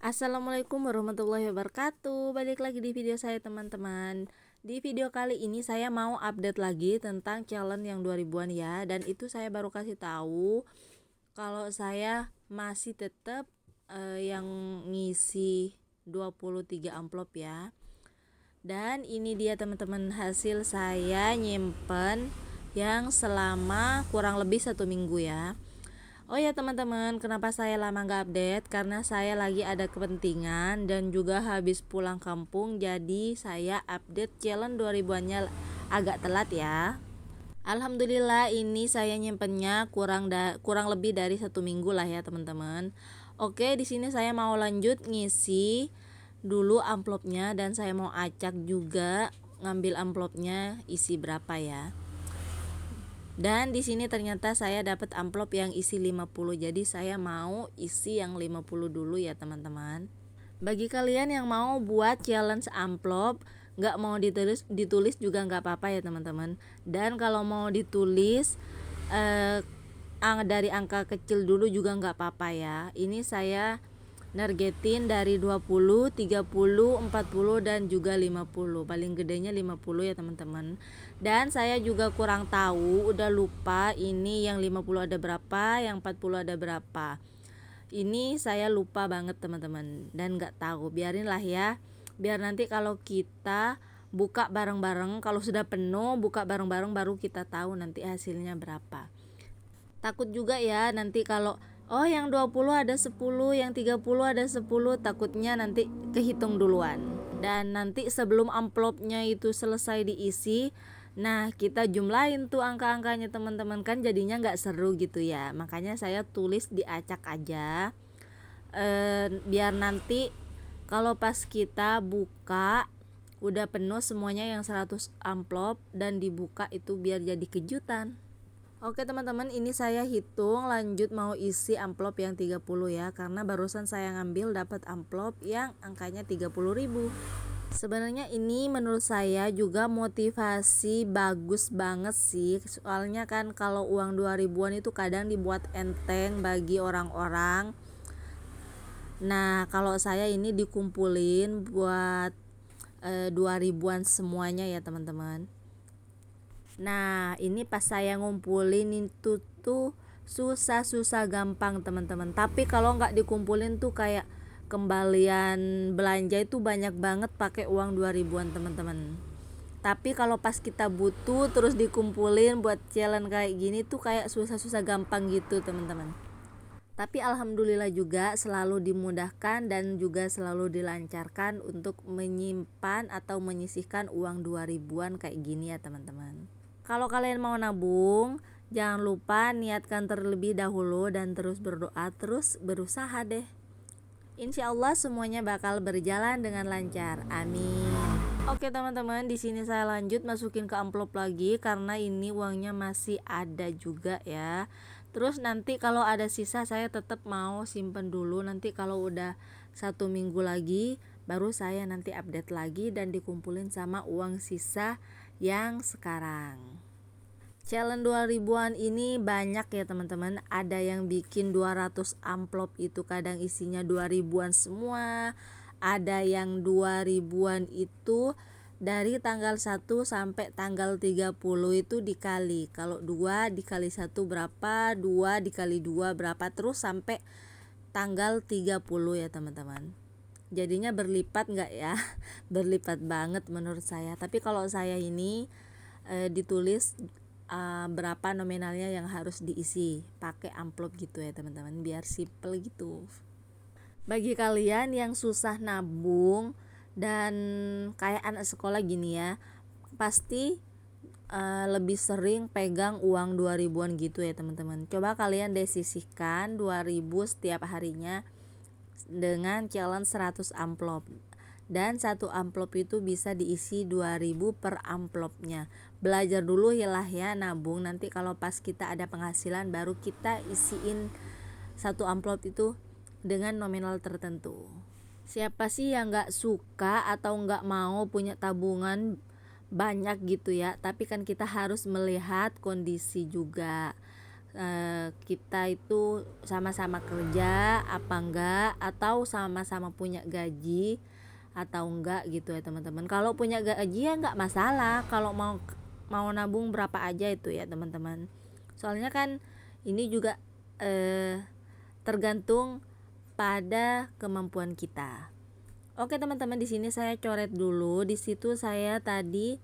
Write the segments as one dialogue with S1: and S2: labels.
S1: Assalamualaikum warahmatullahi wabarakatuh. Balik lagi di video saya teman-teman. Di video kali ini saya mau update lagi tentang challenge yang 2000-an ya. Dan itu saya baru kasih tahu kalau saya masih tetap yang ngisi 23 amplop ya. Dan ini dia teman-teman hasil saya nyimpen yang selama kurang lebih 1 minggu ya. Oh ya teman-teman, kenapa saya lama nggak update? Karena saya lagi ada kepentingan dan juga habis pulang kampung, jadi saya update challenge 2000-annya agak telat ya. Alhamdulillah ini saya nyimpennya kurang lebih dari 1 minggu lah ya teman-teman. Oke, di sini saya mau lanjut ngisi dulu amplopnya dan saya mau acak juga ngambil amplopnya isi berapa ya. Dan di sini ternyata saya dapat amplop yang isi 50. Jadi saya mau isi yang 50 dulu ya teman-teman. Bagi kalian yang mau buat challenge amplop, nggak mau ditulis juga nggak apa-apa ya teman-teman. Dan kalau mau ditulis dari angka kecil dulu juga nggak apa-apa ya. Ini saya nargetin dari 20, 30, 40 dan juga 50. Paling gedenya 50 ya teman-teman. Dan saya juga kurang tahu, udah lupa ini yang 50 ada berapa, yang 40 ada berapa. Ini saya lupa banget teman-teman dan nggak tahu. Biarin lah ya. Biar nanti kalau kita buka bareng-bareng, kalau sudah penuh buka bareng-bareng baru kita tahu nanti hasilnya berapa. Takut juga ya nanti kalau oh yang 20 ada 10, yang 30 ada 10, takutnya nanti kehitung duluan. Dan nanti sebelum amplopnya itu selesai diisi, nah kita jumlahin tuh angka-angkanya teman-teman, kan jadinya nggak seru gitu ya. Makanya saya tulis diacak aja, biar nanti kalau pas kita buka udah penuh semuanya yang 100 amplop dan dibuka itu biar jadi kejutan. Oke teman-teman, ini saya hitung lanjut mau isi amplop yang 30 ya, karena barusan saya ngambil dapat amplop yang angkanya 30.000. Sebenarnya ini menurut saya juga motivasi bagus banget sih. Soalnya kan kalau uang 2000-an itu kadang dibuat enteng bagi orang-orang. Nah, kalau saya ini dikumpulin buat 2000-an semuanya ya teman-teman. Nah, ini pas saya ngumpulin itu tuh susah gampang teman-teman. Tapi kalau nggak dikumpulin tuh kayak kembalian belanja itu banyak banget pakai uang 2000-an teman-teman. Tapi kalau pas kita butuh terus dikumpulin buat challenge kayak gini tuh kayak susah gampang gitu teman-teman. Tapi alhamdulillah juga selalu dimudahkan dan juga selalu dilancarkan untuk menyimpan atau menyisihkan uang 2000-an kayak gini ya teman-teman. Kalau kalian mau nabung, jangan lupa niatkan terlebih dahulu dan terus berdoa, terus berusaha deh. Insya Allah semuanya bakal berjalan dengan lancar. Amin. Oke teman-teman, di sini saya lanjut masukin ke amplop lagi karena ini uangnya masih ada juga ya. Terus nanti kalau ada sisa saya tetap mau simpen dulu. Nanti kalau udah 1 minggu lagi baru saya nanti update lagi dan dikumpulin sama uang sisa yang sekarang. Challenge 2000-an ini banyak ya teman-teman. Ada yang bikin 200 amplop itu kadang isinya 2000-an semua. Ada yang 2000-an itu dari tanggal 1 sampai tanggal 30 itu dikali. Kalau 2 dikali 1 berapa, 2 dikali 2 berapa, terus sampai tanggal 30 ya teman-teman. Jadinya berlipat nggak ya? Berlipat banget menurut saya. Tapi kalau saya ini ditulis berapa nominalnya yang harus diisi pakai amplop gitu ya teman-teman, biar simple gitu. Bagi kalian yang susah nabung dan kayak anak sekolah gini ya, pasti lebih sering pegang uang 2000-an gitu ya teman-teman. Coba kalian desisihkan 2000 setiap harinya dengan challenge 100 amplop, dan 1 amplop itu bisa diisi 2000 per amplopnya. Belajar dulu ya lah ya nabung, nanti kalau pas kita ada penghasilan baru kita isiin 1 amplop itu dengan nominal tertentu. Siapa sih yang gak suka atau gak mau punya tabungan banyak gitu ya, tapi kan kita harus melihat kondisi juga. kita itu sama-sama kerja apa enggak, atau sama-sama punya gaji atau enggak gitu ya teman-teman. Kalau punya gaji ya enggak masalah, kalau mau nabung berapa aja itu ya teman-teman. Soalnya kan ini juga tergantung pada kemampuan kita. Oke teman-teman, di sini saya coret dulu. Di situ saya tadi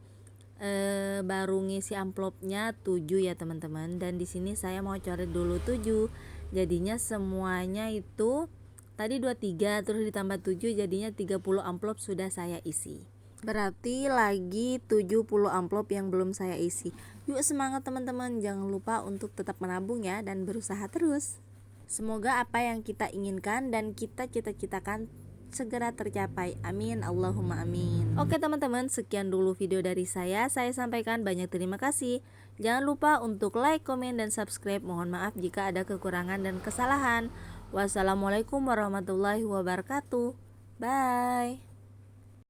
S1: baru ngisi amplopnya 7 ya teman-teman, dan di sini saya mau coret dulu 7. Jadinya semuanya itu tadi 23 terus ditambah 7 jadinya 30 amplop sudah saya isi. Berarti lagi 70 amplop yang belum saya isi. Yuk semangat teman-teman, jangan lupa untuk tetap menabung ya dan berusaha terus. Semoga apa yang kita inginkan dan kita cita-citakan segera tercapai. Amin, Allahumma amin. Oke teman-teman, sekian dulu video dari saya sampaikan banyak terima kasih. Jangan lupa untuk like, komen, dan subscribe. Mohon maaf jika ada kekurangan dan kesalahan. Wassalamualaikum warahmatullahi wabarakatuh. Bye.